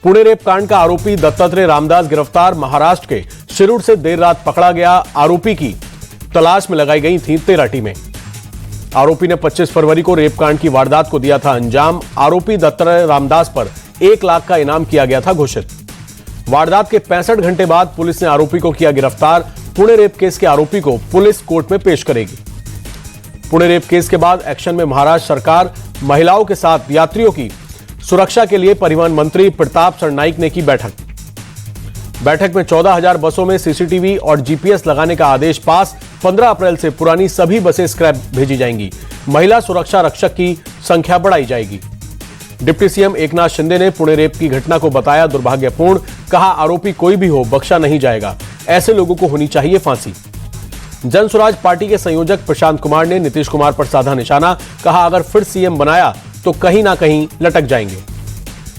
Pune rape कांड का आरोपी दत्तात्रेय रामदास गिरफ्तार। महाराष्ट्र के शिरूर से देर रात पकड़ा गया। आरोपी की तलाश में लगाई गई थी 13 टीमें। आरोपी ने 25 फरवरी को रेप कांड की वारदात को दिया था अंजाम। आरोपी दत्तात्रेय रामदास पर 1 लाख का इनाम किया गया था घोषित। वारदात के 65 घंटे बाद पुलिस ने आरोपी को किया गिरफ्तार। पुणे रेप केस के आरोपी को पुलिस कोर्ट में पेश करेगी। पुणे रेप केस के बाद एक्शन में महाराष्ट्र सरकार। महिलाओं के साथ यात्रियों की सुरक्षा के लिए परिवहन मंत्री प्रताप सरनाईक ने की बैठक। बैठक में 14,000 बसों में सीसीटीवी और जीपीएस लगाने का आदेश पास। 15 अप्रैल से पुरानी सभी बसें स्क्रैप भेजी जाएंगी। महिला सुरक्षा रक्षक की संख्या बढ़ाई जाएगी। डिप्टी सीएम एकनाथ शिंदे ने पुणे रेप की घटना को बताया दुर्भाग्यपूर्ण। कहा आरोपी कोई भी हो बख्शा नहीं जाएगा। ऐसे लोगों को होनी चाहिए फांसी। जनसुराज पार्टी के संयोजक प्रशांत कुमार ने नीतीश कुमार पर साधा निशाना। कहा अगर फिर सीएम बनाया तो कहीं ना कहीं लटक जाएंगे।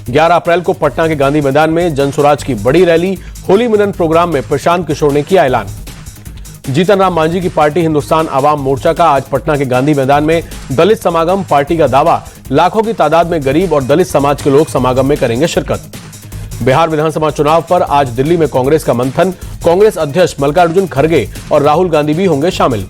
11 अप्रैल को पटना के गांधी मैदान में जनसुराज की बड़ी रैली। होली मिलन प्रोग्राम में प्रशांत किशोर ने किया ऐलान। जीतन राम मांझी की पार्टी हिंदुस्तान आवाम मोर्चा का आज पटना के गांधी मैदान में दलित समागम। पार्टी का दावा लाखों की तादाद में गरीब और दलित समाज के लोग समागम में करेंगे शिरकत। बिहार विधानसभा चुनाव पर आज दिल्ली में कांग्रेस का मंथन। कांग्रेस अध्यक्ष मल्लिकार्जुन खड़गे और राहुल गांधी भी होंगे शामिल।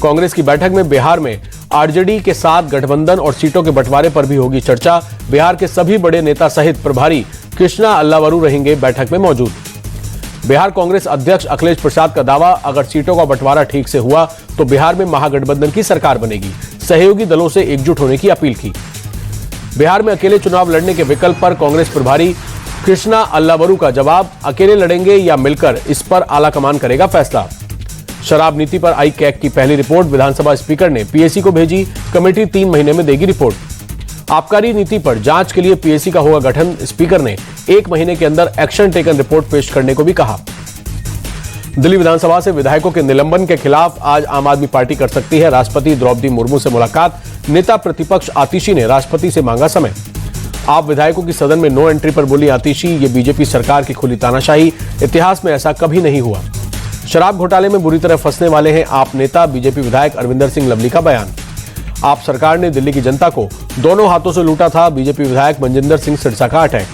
कांग्रेस की बैठक में बिहार में आरजेडी के साथ गठबंधन और सीटों के बंटवारे पर भी होगी चर्चा। बिहार के सभी बड़े नेता सहित प्रभारी कृष्णा अल्लावरू रहेंगे बैठक में मौजूद। बिहार कांग्रेस अध्यक्ष अखिलेश प्रसाद का दावा अगर सीटों का बंटवारा ठीक से हुआ तो बिहार में महागठबंधन की सरकार बनेगी। सहयोगी दलों से एकजुट होने की अपील की। बिहार में अकेले चुनाव लड़ने के विकल्प पर कांग्रेस प्रभारी कृष्णा अल्लावरू का जवाब अकेले लड़ेंगे या मिलकर, इस पर आलाकमान करेगा फैसला। शराब नीति पर आई कैग की पहली रिपोर्ट विधानसभा स्पीकर ने पीएसी को भेजी। कमेटी 3 महीने में देगी रिपोर्ट। आबकारी नीति पर जांच के लिए पीएसी का होगा गठन। स्पीकर ने 1 महीने के अंदर एक्शन टेकन रिपोर्ट पेश करने को भी कहा। दिल्ली विधानसभा से विधायकों के निलंबन के खिलाफ आज आम आदमी पार्टी कर सकती है राष्ट्रपति द्रौपदी मुर्मू से मुलाकात। नेता प्रतिपक्ष आतिशी ने राष्ट्रपति से मांगा समय। आप विधायकों की सदन में नो एंट्री पर बोली आतिशी, ये बीजेपी सरकार की खुली तानाशाही। इतिहास में ऐसा कभी नहीं हुआ। शराब घोटाले में बुरी तरह फंसने वाले हैं आप नेता। बीजेपी विधायक अरविंदर सिंह लवली का बयान। आप सरकार ने दिल्ली की जनता को दोनों हाथों से लूटा था। बीजेपी विधायक मनजिंदर सिंह सिरसा का अटैक।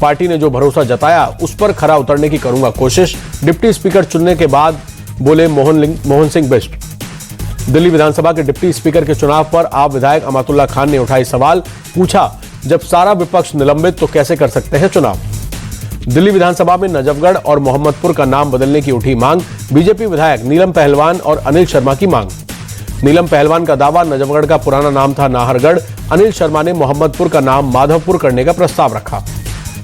पार्टी ने जो भरोसा जताया उस पर खरा उतरने की करूंगा कोशिश। डिप्टी स्पीकर चुनने के बाद बोले मोहन सिंह बिष्ट। दिल्ली विधानसभा के डिप्टी स्पीकर के चुनाव पर आप विधायक अमातुल्लाह खान ने उठाई सवाल। पूछा जब सारा विपक्ष निलंबित तो कैसे कर सकते हैं चुनाव। दिल्ली विधानसभा में नजफगढ़ और मोहम्मदपुर का नाम बदलने की उठी मांग। बीजेपी विधायक नीलम पहलवान और अनिल शर्मा की मांग। नीलम पहलवान का दावा नजफगढ़ का पुराना नाम था नाहरगढ़। अनिल शर्मा ने मोहम्मदपुर का नाम माधवपुर करने का प्रस्ताव रखा।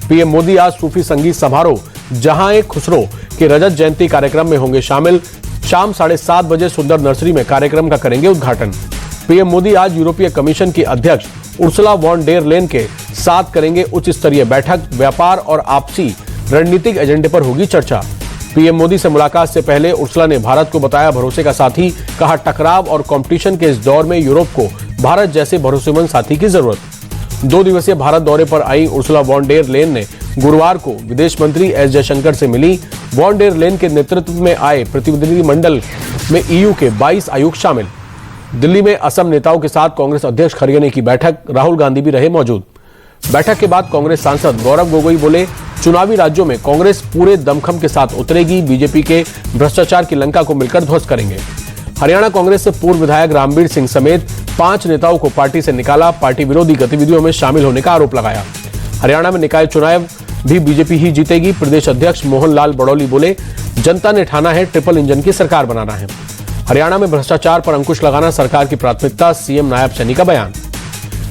पीएम मोदी आज सूफी संगीत समारोह जहां एक खुसरो के रजत जयंती कार्यक्रम में होंगे शामिल। शाम 7:30 बजे सुंदर नर्सरी में कार्यक्रम का करेंगे उद्घाटन। पीएम मोदी आज यूरोपीय कमीशन की अध्यक्ष उर्सुला वॉन डेर लेन के साथ करेंगे उच्च स्तरीय बैठक। व्यापार और आपसी रणनीतिक एजेंडे पर होगी चर्चा। पीएम मोदी से मुलाकात से पहले उर्सुला ने भारत को बताया भरोसे का साथी। कहा टकराव और कंपटीशन के इस दौर में यूरोप को भारत जैसे भरोसेमंद साथी की जरूरत। 2 दिवसीय भारत दौरे पर आई उर्सुला वॉन डेर लेन ने गुरुवार को विदेश मंत्री एस जयशंकर से मिली। वॉन डेर लेन के नेतृत्व में आए प्रतिनिधिमंडल में ईयू के 22 आयुक्त शामिल। दिल्ली में असम नेताओं के साथ कांग्रेस अध्यक्ष खड़गे ने की बैठक। राहुल गांधी भी रहे मौजूद। बैठक के बाद कांग्रेस सांसद गौरव गोगोई बोले चुनावी राज्यों में कांग्रेस पूरे दमखम के साथ उतरेगी। बीजेपी के भ्रष्टाचार की लंका को मिलकर ध्वस्त करेंगे। हरियाणा कांग्रेस से पूर्व विधायक रामबीर सिंह समेत 5 नेताओं को पार्टी से निकाला। पार्टी विरोधी गतिविधियों में शामिल होने का आरोप लगाया। हरियाणा में निकाय चुनाव भी बीजेपी ही जीतेगी। प्रदेश अध्यक्ष मोहन लाल बड़ौली बोले जनता ने ठाना है ट्रिपल इंजन की सरकार बनाना है। हरियाणा में भ्रष्टाचार पर अंकुश लगाना सरकार की प्राथमिकता। सीएम नायब सैनी का बयान।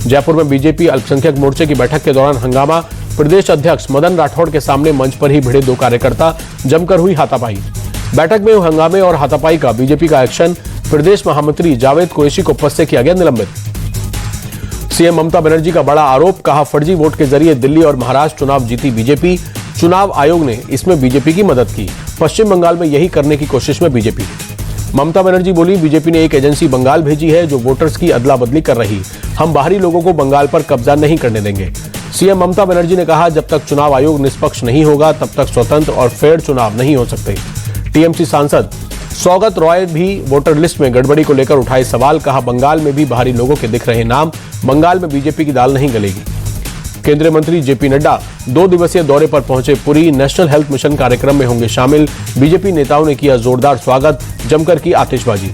जयपुर में बीजेपी अल्पसंख्यक मोर्चे की बैठक के दौरान हंगामा। प्रदेश अध्यक्ष मदन राठौड़ के सामने मंच पर ही भिड़े 2 कार्यकर्ता। जमकर हुई हाथापाई। बैठक में हंगामे और हाथापाई का बीजेपी का एक्शन। प्रदेश महामंत्री जावेद कुरैशी को पद से किया गया निलंबित। सीएम ममता बनर्जी का बड़ा आरोप। कहा फर्जी वोट के जरिए दिल्ली और महाराष्ट्र चुनाव जीती बीजेपी। चुनाव आयोग ने इसमें बीजेपी की मदद की। पश्चिम बंगाल में यही करने की कोशिश में बीजेपी। ममता बनर्जी बोली बीजेपी ने एक एजेंसी बंगाल भेजी है जो वोटर्स की अदला बदली कर रही। हम बाहरी लोगों को बंगाल पर कब्जा नहीं करने देंगे। सीएम ममता बनर्जी ने कहा जब तक चुनाव आयोग निष्पक्ष नहीं होगा तब तक स्वतंत्र और फेयर चुनाव नहीं हो सकते। टीएमसी सांसद सौगत रॉय भी वोटर लिस्ट में गड़बड़ी को लेकर उठाए सवाल। कहा बंगाल में भी बाहरी लोगों के दिख रहे नाम। बंगाल में बीजेपी की दाल नहीं गलेगी। केंद्रीय मंत्री जेपी नड्डा 2 दिवसीय दौरे पर पहुंचे पुरी। नेशनल हेल्थ मिशन कार्यक्रम में होंगे शामिल। बीजेपी नेताओं ने किया जोरदार स्वागत, जमकर की आतिशबाजी।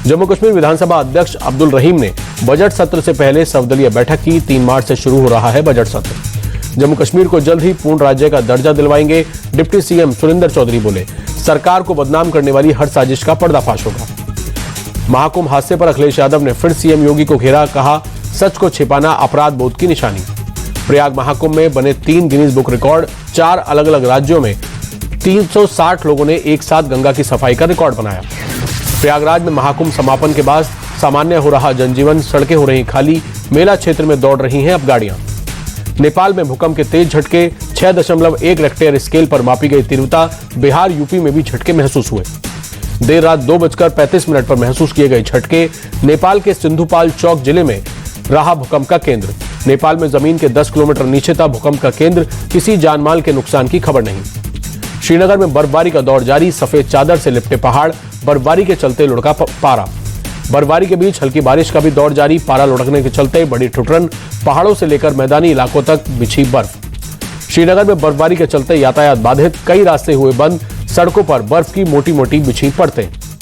जम्मू कश्मीर विधानसभा अध्यक्ष अब्दुल रहीम ने बजट सत्र से पहले सर्वदलीय बैठक की। 3 मार्च से शुरू हो रहा है बजट सत्र। जम्मू कश्मीर को जल्द ही पूर्ण राज्य का दर्जा दिलवाएंगे, डिप्टी सीएम सुरेंद्र चौधरी बोले। सरकार को बदनाम करने वाली हर साजिश का पर्दाफाश होगा। महाकुंभ हादसे पर अखिलेश यादव ने फिर सीएम योगी को घेरा, कहा सच को छिपाना अपराध बोध की निशानी। प्रयाग महाकुंभ में बने 3 गिनीज बुक रिकॉर्ड। 4 अलग अलग राज्यों में 360 लोगों ने एक साथ गंगा की सफाई का रिकॉर्ड बनाया। प्रयागराज में महाकुंभ समापन के बाद सामान्य हो रहा जनजीवन, सड़कें हो रही खाली, मेला क्षेत्र में दौड़ रही हैं अब गाड़ियां। नेपाल में भूकंप के तेज झटके, 6.1 रेक्टर स्केल पर मापी गई तीव्रता। बिहार यूपी में भी झटके महसूस हुए। देर रात 2:35 पर महसूस किए गए झटके। नेपाल के सिंधुपाल चौक जिले में रहा भूकंप का केंद्र। नेपाल में जमीन के 10 किलोमीटर नीचे था भूकंप का केंद्र। किसी जानमाल के नुकसान की खबर नहीं। श्रीनगर में बर्फबारी का दौर जारी, सफेद चादर से लिपटे पहाड़। बर्फबारी के चलते लुढ़का पारा। बर्फबारी के बीच हल्की बारिश का भी दौर जारी। पारा लुढ़कने के चलते बड़ी ठुठरन, पहाड़ों से लेकर मैदानी इलाकों तक बिछी बर्फ। श्रीनगर में बर्फबारी के चलते यातायात बाधित, कई रास्ते हुए बंद। सड़कों पर बर्फ की मोटी मोटी बिछी परतें।